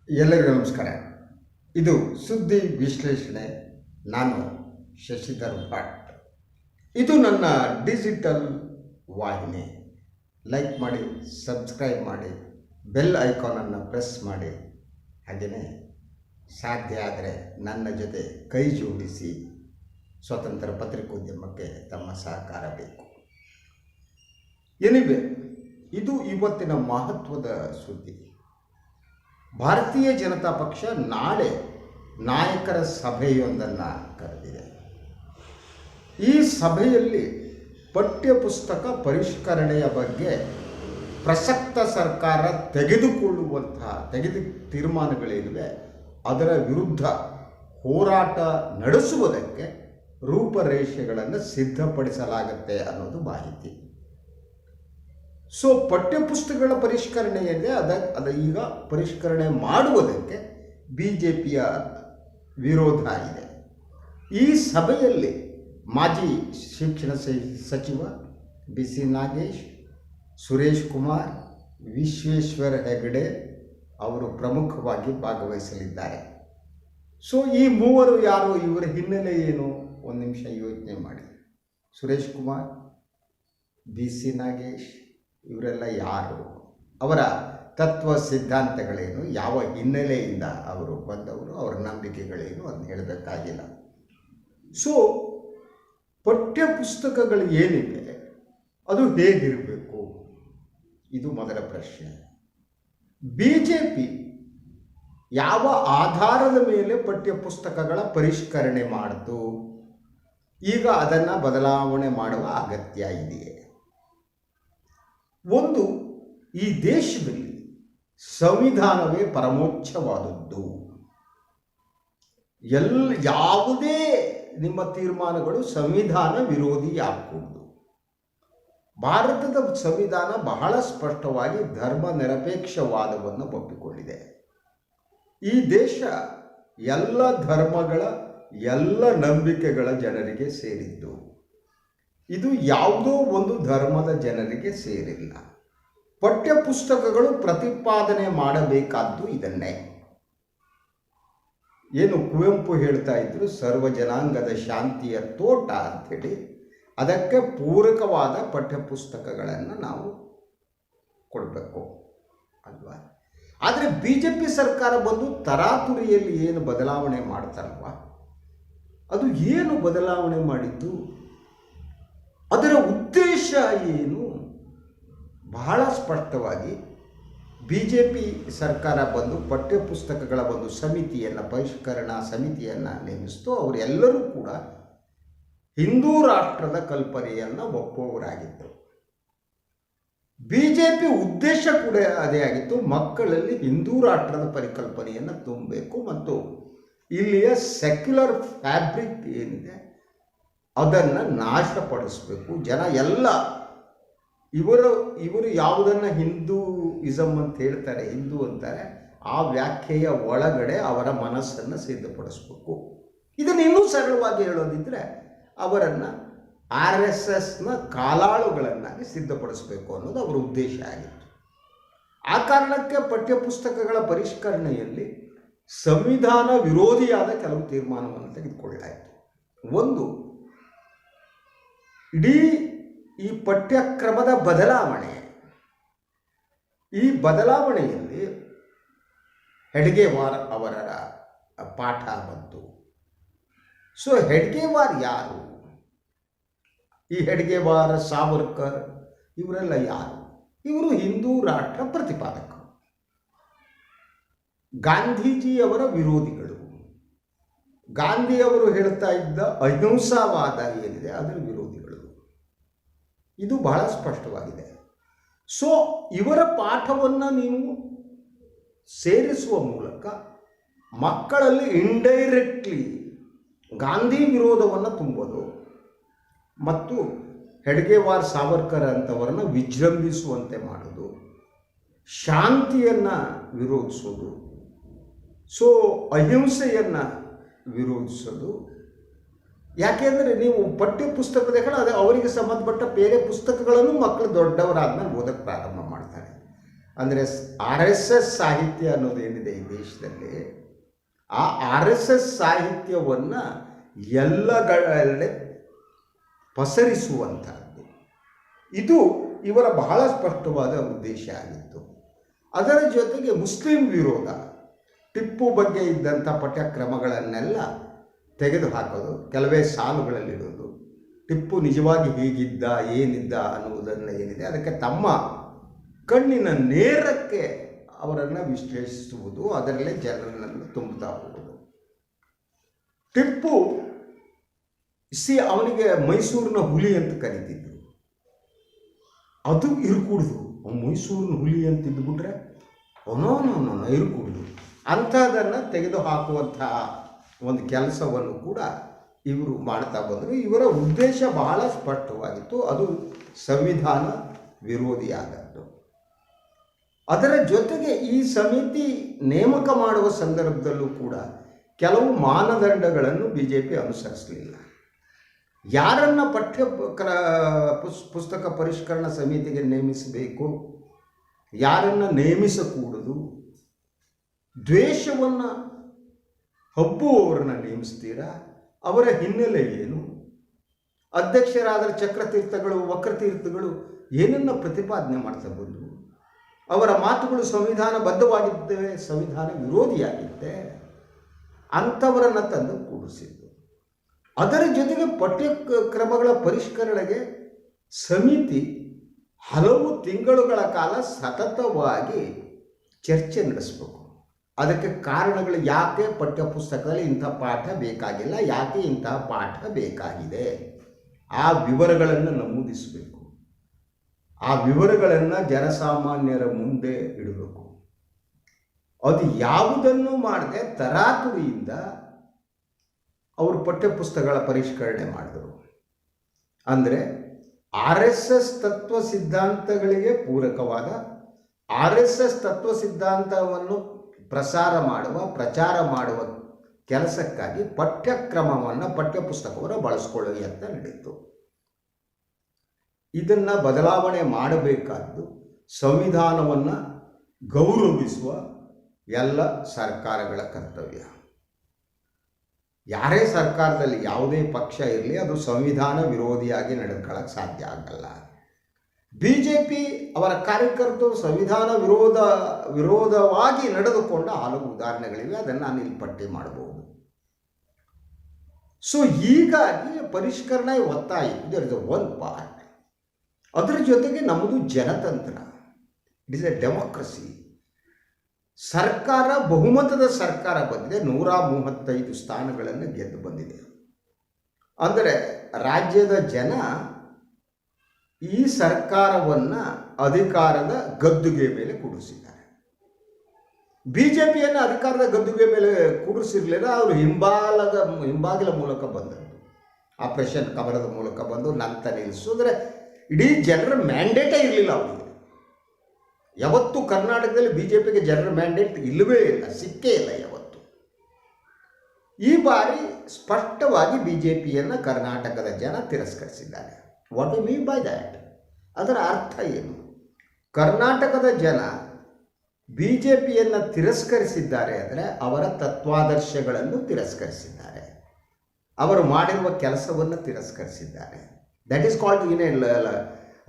ಎಲ್ಲರಿಗೂ ನಮಸ್ಕಾರ. ಇದು ಸುದ್ದಿ ವಿಶ್ಲೇಷಣೆ. ನಾನು ಶಶಿಧರ್ ಭಟ್. ಇದು ನನ್ನ ಡಿಜಿಟಲ್ ವಾಹಿನಿ. ಲೈಕ್ ಮಾಡಿ, ಸಬ್ಸ್ಕ್ರೈಬ್ ಮಾಡಿ, ಬೆಲ್ ಐಕಾನನ್ನು ಪ್ರೆಸ್ ಮಾಡಿ. ಹಾಗೆಯೇ ಸಾಧ್ಯ ಆದರೆ ನನ್ನ ಜೊತೆ ಕೈ ಜೋಡಿಸಿ ಸ್ವತಂತ್ರ ಪತ್ರಿಕೋದ್ಯಮಕ್ಕೆ ತಮ್ಮ ಸಹಕಾರ ಬೇಕು. ಎನಿವೆ, ಇದು ಇವತ್ತಿನ ಮಹತ್ವದ ಸುದ್ದಿ. ಭಾರತೀಯ ಜನತಾ ಪಕ್ಷ ನಾಳೆ ನಾಯಕರ ಸಭೆಯೊಂದನ್ನು ಕರೆದಿದೆ. ಈ ಸಭೆಯಲ್ಲಿ ಪಠ್ಯಪುಸ್ತಕ ಪರಿಷ್ಕರಣೆಯ ಬಗ್ಗೆ ಪ್ರಸಕ್ತ ಸರ್ಕಾರ ತೆಗೆದುಕೊಳ್ಳುವಂತಹ ತೀರ್ಮಾನಗಳೇನಿವೆ ಅದರ ವಿರುದ್ಧ ಹೋರಾಟ ನಡೆಸುವುದಕ್ಕೆ ರೂಪರೇಷೆಗಳನ್ನು ಸಿದ್ಧಪಡಿಸಲಾಗುತ್ತೆ ಅನ್ನೋದು ಮಾಹಿತಿ. ಸೊ ಪಠ್ಯಪುಸ್ತಕಗಳ ಪರಿಷ್ಕರಣೆ ಏನಿದೆ ಅದ ಈಗ ಪರಿಷ್ಕರಣೆ ಮಾಡುವುದಕ್ಕೆ BJPಯ ವಿರೋಧ ಇದೆ. ಈ ಸಭೆಯಲ್ಲಿ ಮಾಜಿ ಶಿಕ್ಷಣ ಸಚಿವ BC ನಾಗೇಶ್, ಸುರೇಶ್ ಕುಮಾರ್, ವಿಶ್ವೇಶ್ವರ ಹೆಗಡೆ ಅವರು ಪ್ರಮುಖವಾಗಿ ಭಾಗವಹಿಸಲಿದ್ದಾರೆ. ಸೊ ಈ ಮೂವರು ಯಾರು, ಇವರ ಹಿನ್ನೆಲೆ ಏನು, ಒಂದು ನಿಮಿಷ ಯೋಚನೆ ಮಾಡಿ. ಸುರೇಶ್ ಕುಮಾರ್, BC ನಾಗೇಶ್ ಇವರೆಲ್ಲ ಯಾರು, ಅವರ ತತ್ವ ಸಿದ್ಧಾಂತಗಳೇನು, ಯಾವ ಹಿನ್ನೆಲೆಯಿಂದ ಅವರು ಬಂದವರು, ಅವರ ನಂಬಿಕೆಗಳೇನು ಅದನ್ನು ಹೇಳಬೇಕಾಗಿಲ್ಲ. ಸೊ ಪಠ್ಯಪುಸ್ತಕಗಳು ಏನಿದೆ ಅದು ಹೇಗಿರಬೇಕು, ಇದು ಮೊದಲ ಪ್ರಶ್ನೆ. BJP ಯಾವ ಆಧಾರದ ಮೇಲೆ ಪಠ್ಯಪುಸ್ತಕಗಳ ಪರಿಷ್ಕರಣೆ ಮಾಡಿತು, ಈಗ ಅದನ್ನು ಬದಲಾವಣೆ ಮಾಡುವ ಅಗತ್ಯ ಇದೆಯೇ? ಒಂದು, ಈ ದೇಶದಲ್ಲಿ ಸಂವಿಧಾನವೇ ಪರಮೋಚ್ಚವಾದದ್ದು. ಯಾವುದೇ ನಿಮ್ಮ ತೀರ್ಮಾನಗಳು ಸಂವಿಧಾನ ವಿರೋಧಿ ಆಗಕೂಡದು. ಭಾರತದ ಸಂವಿಧಾನ ಬಹಳ ಸ್ಪಷ್ಟವಾಗಿ ಧರ್ಮ ನಿರಪೇಕ್ಷವಾದವನ್ನು ಒಪ್ಪಿಕೊಂಡಿದೆ. ಈ ದೇಶ ಎಲ್ಲ ಧರ್ಮಗಳ ಎಲ್ಲ ನಂಬಿಕೆಗಳ ಜನರಿಗೆ ಸೇರಿದ್ದು. ಇದು ಯಾವುದೋ ಒಂದು ಧರ್ಮದ ಜನರಿಗೆ ಸೇರಿಲ್ಲ. ಪಠ್ಯಪುಸ್ತಕಗಳು ಪ್ರತಿಪಾದನೆ ಮಾಡಬೇಕಾದ್ದು ಇದನ್ನೇ. ಏನು ಕುವೆಂಪು ಹೇಳ್ತಾ ಇದ್ರು, ಸರ್ವ ಜನಾಂಗದ ಶಾಂತಿಯ ತೋಟ ಅಂಥೇಳಿ, ಅದಕ್ಕೆ ಪೂರಕವಾದ ಪಠ್ಯಪುಸ್ತಕಗಳನ್ನು ನಾವು ಕೊಡಬೇಕು ಅಲ್ವಾ? ಆದರೆ BJP ಸರ್ಕಾರ ಬಂದು ತರಾತುರಿಯಲ್ಲಿ ಏನು ಬದಲಾವಣೆ ಮಾಡ್ತಾರಲ್ವ, ಅದು ಏನು ಬದಲಾವಣೆ ಮಾಡಿದ್ದು, ಅದರ ಉದ್ದೇಶ ಏನು? ಬಹಳ ಸ್ಪಷ್ಟವಾಗಿ BJP ಸರ್ಕಾರ ಬಂದು ಪಠ್ಯಪುಸ್ತಕಗಳ ಒಂದು ಸಮಿತಿಯನ್ನು, ಪರಿಷ್ಕರಣಾ ಸಮಿತಿಯನ್ನು ನೇಮಿಸಿತು. ಅವರೆಲ್ಲರೂ ಕೂಡ ಹಿಂದೂ ರಾಷ್ಟ್ರದ ಕಲ್ಪನೆಯನ್ನು ಒಪ್ಪುವವರಾಗಿದ್ದರು. BJP ಉದ್ದೇಶ ಕೂಡ ಅದೇ ಆಗಿತ್ತು, ಮಕ್ಕಳಲ್ಲಿ ಹಿಂದೂ ರಾಷ್ಟ್ರದ ಪರಿಕಲ್ಪನೆಯನ್ನು ತುಂಬಬೇಕು ಮತ್ತು ಇಲ್ಲಿಯ ಸೆಕ್ಯುಲರ್ ಫ್ಯಾಬ್ರಿಕ್ ಏನಿದೆ ಅದನ್ನು ನಾಶಪಡಿಸಬೇಕು. ಜನ ಎಲ್ಲ ಇವರು ಯಾವುದನ್ನು ಹಿಂದೂಯಿಸಮ್ ಅಂತ ಹೇಳ್ತಾರೆ, ಹಿಂದೂ ಅಂತಾರೆ, ಆ ವ್ಯಾಖ್ಯೆಯ ಒಳಗಡೆ ಅವರ ಮನಸ್ಸನ್ನು ಸಿದ್ಧಪಡಿಸ್ಬೇಕು. ಇದನ್ನು ಇನ್ನೂ ಸರಳವಾಗಿ ಹೇಳೋದಿದ್ದರೆ ಅವರನ್ನು RSSನ ಕಾಲಾಳುಗಳನ್ನಾಗಿ ಸಿದ್ಧಪಡಿಸಬೇಕು ಅನ್ನೋದು ಅವರ ಉದ್ದೇಶ ಆಗಿತ್ತು. ಆ ಕಾರಣಕ್ಕೆ ಪಠ್ಯಪುಸ್ತಕಗಳ ಪರಿಷ್ಕರಣೆಯಲ್ಲಿ ಸಂವಿಧಾನ ವಿರೋಧಿಯಾದ ಕೆಲವು ತೀರ್ಮಾನವನ್ನು ತೆಗೆದುಕೊಳ್ಳಲಾಯಿತು. ಒಂದು, ಇಡೀ ಈ ಪಠ್ಯಕ್ರಮದ ಬದಲಾವಣೆ. ಈ ಬದಲಾವಣೆಯಲ್ಲಿ ಹೆಡ್ಗೇವಾರ್ ಅವರ ಪಾಠ ಬಂತು. ಸೊ ಹೆಡ್ಗೇವಾರ್ ಯಾರು? ಈ ಹೆಡ್ಗೇವಾರ್, ಸಾವರ್ಕರ್ ಇವರೆಲ್ಲ ಯಾರು? ಇವರು ಹಿಂದೂ ರಾಷ್ಟ್ರ ಪ್ರತಿಪಾದಕರು, ಗಾಂಧೀಜಿಯವರ ವಿರೋಧಿಗಳು. ಗಾಂಧಿಯವರು ಹೇಳ್ತಾ ಇದ್ದ ಅಹಿಂಸಾವಾದ ಏನಿದೆ ಅದರ ವಿರೋಧಿಗಳು. ಇದು ಬಹಳ ಸ್ಪಷ್ಟವಾಗಿದೆ. ಸೊ ಇವರ ಪಾಠವನ್ನು ನೀವು ಸೇರಿಸುವ ಮೂಲಕ ಮಕ್ಕಳಲ್ಲಿ ಇಂಡೈರೆಕ್ಟ್ಲಿ ಗಾಂಧಿ ವಿರೋಧವನ್ನು ತುಂಬೋದು ಮತ್ತು ಹೆಡ್ಗೇವಾರ್, ಸಾವರ್ಕರ್ ಅಂತವರನ್ನು ವಿಜೃಂಭಿಸುವಂತೆ ಮಾಡೋದು, ಶಾಂತಿಯನ್ನು ವಿರೋಧಿಸೋದು, ಸೊ ಅಹಿಂಸೆಯನ್ನು ವಿರೋಧಿಸೋದು. ಯಾಕೆಂದರೆ ನೀವು ಪಠ್ಯಪುಸ್ತಕದ ಅದು ಅವರಿಗೆ ಸಂಬಂಧಪಟ್ಟ ಬೇರೆ ಪುಸ್ತಕಗಳನ್ನು ಮಕ್ಕಳು ದೊಡ್ಡವರಾದ್ಮೇಲೆ ಓದಕ್ಕೆ ಪ್ರಾರಂಭ ಮಾಡ್ತಾರೆ. ಅಂದರೆ RSS ಸಾಹಿತ್ಯ ಅನ್ನೋದೇನಿದೆ ಈ ದೇಶದಲ್ಲಿ, ಆ RSS ಸಾಹಿತ್ಯವನ್ನು ಎಲ್ಲಗಳೆಡೆ ಪಸರಿಸುವಂಥದ್ದು ಇದು ಇವರ ಬಹಳ ಸ್ಪಷ್ಟವಾದ ಉದ್ದೇಶ ಆಗಿತ್ತು. ಅದರ ಜೊತೆಗೆ ಮುಸ್ಲಿಂ ವಿರೋಧ, ಟಿಪ್ಪು ಬಗ್ಗೆ ಇದ್ದಂಥ ಪಠ್ಯಕ್ರಮಗಳನ್ನೆಲ್ಲ ತೆಗೆದುಹಾಕೋದು, ಕೆಲವೇ ಸಾಲುಗಳಲ್ಲಿಡೋದು, ಟಿಪ್ಪು ನಿಜವಾಗಿ ಹೇಗಿದ್ದ ಏನಿದ್ದ ಅನ್ನುವುದನ್ನು ಏನಿದೆ ಅದಕ್ಕೆ ತಮ್ಮ ಕಣ್ಣಿನ ನೇರಕ್ಕೆ ಅವರನ್ನು ವಿಶ್ಲೇಷಿಸುವುದು, ಅದರಲ್ಲೇ ಜನರನ್ನು ತುಂಬುತ್ತಾ ಹೋಗುವುದು. ಟಿಪ್ಪು ಅವನಿಗೆ ಮೈಸೂರಿನ ಹುಲಿ ಅಂತ ಕರೀತಿದ್ರು. ಅದು ಇರುಕೂಡ್ದು, ಮೈಸೂರಿನ ಹುಲಿ ಅಂತ ಇದ್ದುಬಿಟ್ರೆ ಇರುಕೂಡ್ದು ಅಂಥದನ್ನು ತೆಗೆದುಹಾಕುವಂತಹ ಒಂದು ಕೆಲಸವನ್ನು ಕೂಡ ಇವರು ಮಾಡ್ತಾ ಬಂದರು. ಇವರ ಉದ್ದೇಶ ಬಹಳ ಸ್ಪಷ್ಟವಾಗಿತ್ತು, ಅದು ಸಂವಿಧಾನ ವಿರೋಧಿಯಾದದ್ದು. ಅದರ ಜೊತೆಗೆ ಈ ಸಮಿತಿ ನೇಮಕ ಮಾಡುವ ಸಂದರ್ಭದಲ್ಲೂ ಕೂಡ ಕೆಲವು ಮಾನದಂಡಗಳನ್ನು BJP ಅನುಸರಿಸಲಿಲ್ಲ. ಯಾರನ್ನು ಪುಸ್ತಕ ಪರಿಷ್ಕರಣಾ ಸಮಿತಿಗೆ ನೇಮಿಸಬೇಕು, ಯಾರನ್ನು ನೇಮಿಸಕೂಡದು, ದ್ವೇಷವನ್ನು ಹಬ್ಬುವವರನ್ನು ನೇಮಿಸ್ತೀರಾ, ಅವರ ಹಿನ್ನೆಲೆ ಏನು, ಅಧ್ಯಕ್ಷರಾದ ಚಕ್ರತೀರ್ಥಗಳು ವಕ್ರತೀರ್ಥಗಳು ಏನನ್ನು ಪ್ರತಿಪಾದನೆ ಮಾಡ್ತಾ ಬಂದರು, ಅವರ ಮಾತುಗಳು ಸಂವಿಧಾನಬದ್ಧವಾಗಿದ್ದೇವೆ, ಸಂವಿಧಾನ ವಿರೋಧಿಯಾಗಿದ್ದೆ, ಅಂಥವರನ್ನು ತಂದು ಕೂಡಿಸಿದ್ದು. ಅದರ ಜೊತೆಗೆ ಪಠ್ಯಕ್ರಮಗಳ ಪರಿಷ್ಕರಣೆಗೆ ಸಮಿತಿ ಹಲವು ತಿಂಗಳುಗಳ ಕಾಲ ಸತತವಾಗಿ ಚರ್ಚೆ ನಡೆಸಬೇಕು. ಅದಕ್ಕೆ ಕಾರಣಗಳು, ಯಾಕೆ ಪಠ್ಯಪುಸ್ತಕದಲ್ಲಿ ಇಂಥ ಪಾಠ ಬೇಕಾಗಿಲ್ಲ, ಯಾಕೆ ಇಂತಹ ಪಾಠ ಬೇಕಾಗಿದೆ, ಆ ವಿವರಗಳನ್ನು ನಮೂದಿಸಬೇಕು. ಆ ವಿವರಗಳನ್ನು ಜನಸಾಮಾನ್ಯರ ಮುಂದೆ ಇಡಬೇಕು. ಅದು ಯಾವುದನ್ನು ಮಾಡದೆ ತರಾತುರಿಯಿಂದ ಅವರು ಪಠ್ಯಪುಸ್ತಕಗಳ ಪರಿಷ್ಕರಣೆ ಮಾಡಿದರು. ಅಂದರೆ RSS ತತ್ವ ಸಿದ್ಧಾಂತಗಳಿಗೆ ಪೂರಕವಾದ, RSS ತತ್ವ ಸಿದ್ಧಾಂತವನ್ನು ಪ್ರಚಾರ ಮಾಡುವ ಕೆಲಸಕ್ಕಾಗಿ ಪಠ್ಯಕ್ರಮವನ್ನು ಪಠ್ಯಪುಸ್ತಕವನ್ನು ಬಳಸ್ಕೊಳ್ಳಿ ಅಂತ ನಡೀತು. ಇದನ್ನು ಬದಲಾವಣೆ ಮಾಡಬೇಕಾದ್ದು ಸಂವಿಧಾನವನ್ನು ಗೌರವಿಸುವ ಎಲ್ಲ ಸರ್ಕಾರಗಳ ಕರ್ತವ್ಯ. ಯಾರೇ ಸರ್ಕಾರದಲ್ಲಿ ಯಾವುದೇ ಪಕ್ಷ ಇರಲಿ, ಅದು ಸಂವಿಧಾನ ವಿರೋಧಿಯಾಗಿ ನಡೆದುಕೊಳ್ಳಕ್ಕೆ ಸಾಧ್ಯ ಆಗಲ್ಲ. BJP ಅವರ ಕಾರ್ಯಕರ್ತರು ಸಂವಿಧಾನ ವಿರೋಧವಾಗಿ ನಡೆದುಕೊಂಡ ಹಲವು ಉದಾಹರಣೆಗಳಿವೆ, ಅದನ್ನು ನಾನು ಇಲ್ಲಿ ಪಟ್ಟಿ ಮಾಡಬಹುದು. ಸೊ ಹೀಗಾಗಿ ಪರಿಷ್ಕರಣೆ ಒತ್ತಾಯ ದರ್ ಇಸ್ ಒನ್ ಪಾರ್ಟ್. ಅದರ ಜೊತೆಗೆ ನಮ್ಮದು ಜನತಂತ್ರ, ಇಟ್ ಇಸ್ ಎ ಡೆಮೋಕ್ರಸಿ. ಸರ್ಕಾರ ಬಹುಮತದ ಸರ್ಕಾರ ಬಂದಿದೆ, 135 ಸ್ಥಾನಗಳನ್ನು ಗೆದ್ದು ಬಂದಿದೆ. ಅಂದರೆ ರಾಜ್ಯದ ಜನ ಈ ಸರ್ಕಾರವನ್ನು ಅಧಿಕಾರದ ಗದ್ದುಗೆ ಮೇಲೆ ಕೂಡಿಸಿದ್ದಾರೆ. BJPಯನ್ನು ಅಧಿಕಾರದ ಗದ್ದುಗೆ ಮೇಲೆ ಕೂಡಿಸಿರಲಿಲ್ಲ, ಅವರು ಹಿಂಬಾಗಿಲ ಮೂಲಕ ಬಂದದ್ದು, ಆಪರೇಷನ್ ಕಮಲದ ಮೂಲಕ ಬಂದು ನಂತರ ನಿಲ್ಲಿಸಿದ್ರೆ ಇಡೀ ಜನರ ಮ್ಯಾಂಡೇಟೇ ಇರಲಿಲ್ಲ ಅವರಿಗೆ. ಯಾವತ್ತೂ ಕರ್ನಾಟಕದಲ್ಲಿ BJPಗೆ ಜನರ ಮ್ಯಾಂಡೇಟ್ ಇಲ್ಲವೇ ಇಲ್ಲ, ಸಿಕ್ಕೇ ಇಲ್ಲ ಯಾವತ್ತು. ಈ ಬಾರಿ ಸ್ಪಷ್ಟವಾಗಿ BJPಯನ್ನು ಕರ್ನಾಟಕದ ಜನ ತಿರಸ್ಕರಿಸಿದ್ದಾರೆ. What you mean by that? ಅದರ ಅರ್ಥ ಏನು? ಕರ್ನಾಟಕದ ಜನ BJPಯನ್ನು ತಿರಸ್ಕರಿಸಿದ್ದಾರೆ ಅಂದರೆ ಅವರ ತತ್ವಾದರ್ಶಗಳನ್ನು ತಿರಸ್ಕರಿಸಿದ್ದಾರೆ, ಅವರು ಮಾಡಿರುವ ಕೆಲಸವನ್ನು ತಿರಸ್ಕರಿಸಿದ್ದಾರೆ. That is called in a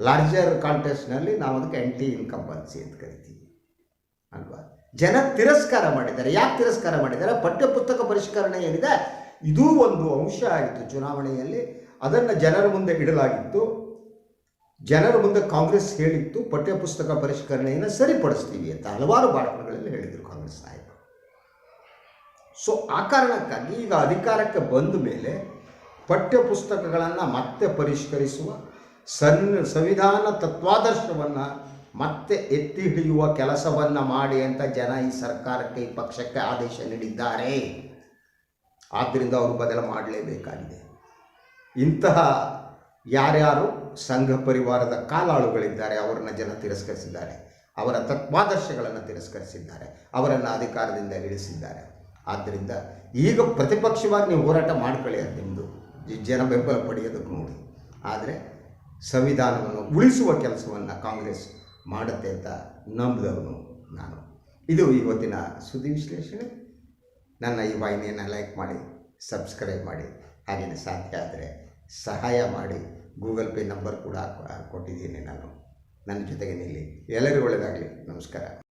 larger ಕಾಂಟೆಸ್ಟ್ನಲ್ಲಿ ನಾವು ಅದಕ್ಕೆ ಆ್ಯಂಟಿ ಇನ್ಕಂಬನ್ಸಿ ಅಂತ ಕರಿತೀವಿ ಅಲ್ವಾ. ಜನ ತಿರಸ್ಕಾರ ಮಾಡಿದ್ದಾರೆ. ಯಾಕೆ ತಿರಸ್ಕಾರ ಮಾಡಿದ್ದಾರೆ? ಪಠ್ಯಪುಸ್ತಕ ಪರಿಷ್ಕರಣೆ ಏನಿದೆ ಇದೂ ಒಂದು ಅಂಶ ಆಗಿತ್ತು ಚುನಾವಣೆಯಲ್ಲಿ, ಅದನ್ನು ಜನರ ಮುಂದೆ ಇಡಲಾಗಿತ್ತು. ಜನರ ಮುಂದೆ ಕಾಂಗ್ರೆಸ್ ಹೇಳಿತ್ತು ಪಠ್ಯಪುಸ್ತಕ ಪರಿಷ್ಕರಣೆಯನ್ನು ಸರಿಪಡಿಸ್ತೀವಿ ಅಂತ ಹಲವಾರು ಭಾಷಣಗಳಲ್ಲಿ ಹೇಳಿದರು ಕಾಂಗ್ರೆಸ್ ನಾಯಕರು. ಸೊ ಆ ಕಾರಣಕ್ಕಾಗಿ ಈಗ ಅಧಿಕಾರಕ್ಕೆ ಬಂದ ಮೇಲೆ ಪಠ್ಯಪುಸ್ತಕಗಳನ್ನು ಮತ್ತೆ ಪರಿಷ್ಕರಿಸುವ, ಸಂವಿಧಾನ ತತ್ವಾದರ್ಶವನ್ನು ಮತ್ತೆ ಎತ್ತಿ ಹಿಡಿಯುವ ಕೆಲಸವನ್ನು ಮಾಡಿ ಅಂತ ಜನ ಈ ಸರ್ಕಾರಕ್ಕೆ, ಈ ಪಕ್ಷಕ್ಕೆ ಆದೇಶ ನೀಡಿದ್ದಾರೆ. ಆದ್ದರಿಂದ ಅವರು ಬದಲು ಮಾಡಲೇಬೇಕಾಗಿದೆ. ಇಂತಹ ಯಾರ್ಯಾರು ಸಂಘ ಪರಿವಾರದ ಕಾಲಾಳುಗಳಿದ್ದಾರೆ ಅವರನ್ನು ಜನ ತಿರಸ್ಕರಿಸಿದ್ದಾರೆ, ಅವರ ತತ್ವಾದರ್ಶಗಳನ್ನು ತಿರಸ್ಕರಿಸಿದ್ದಾರೆ, ಅವರನ್ನು ಅಧಿಕಾರದಿಂದ ಇಳಿಸಿದ್ದಾರೆ. ಆದ್ದರಿಂದ ಈಗ ಪ್ರತಿಪಕ್ಷವಾಗಿ ನೀವು ಹೋರಾಟ ಮಾಡ್ಕೊಳ್ಳಿ, ಅದು ನಿಮ್ಮದು, ಜನ ಬೆಂಬಲ ಪಡೆಯೋದಕ್ಕೆ ನೋಡಿ. ಆದರೆ ಸಂವಿಧಾನವನ್ನು ಉಳಿಸುವ ಕೆಲಸವನ್ನು ಕಾಂಗ್ರೆಸ್ ಮಾಡುತ್ತೆ ಅಂತ ನಂಬಿದವನು ನಾನು. ಇದು ಇವತ್ತಿನ ಸುದ್ದಿ ವಿಶ್ಲೇಷಣೆ. ನನ್ನ ಈ ವಾಹಿನಿಯನ್ನು ಲೈಕ್ ಮಾಡಿ, ಸಬ್ಸ್ಕ್ರೈಬ್ ಮಾಡಿ, ಹಾಗೆಯೇ ಸಾಧ್ಯ ಆದರೆ ಸಹಾಯ ಮಾಡಿ. ಗೂಗಲ್ ಪೇ ನಂಬರ್ ಕೂಡ ಕೊಟ್ಟಿದ್ದೀನಿ ನಾನು. ನನ್ನ ಜೊತೆಗೆ ನಿಲ್ಲಿ. ಎಲ್ಲರಿಗೂ ಒಳ್ಳೆಯದಾಗಲಿ. ನಮಸ್ಕಾರ.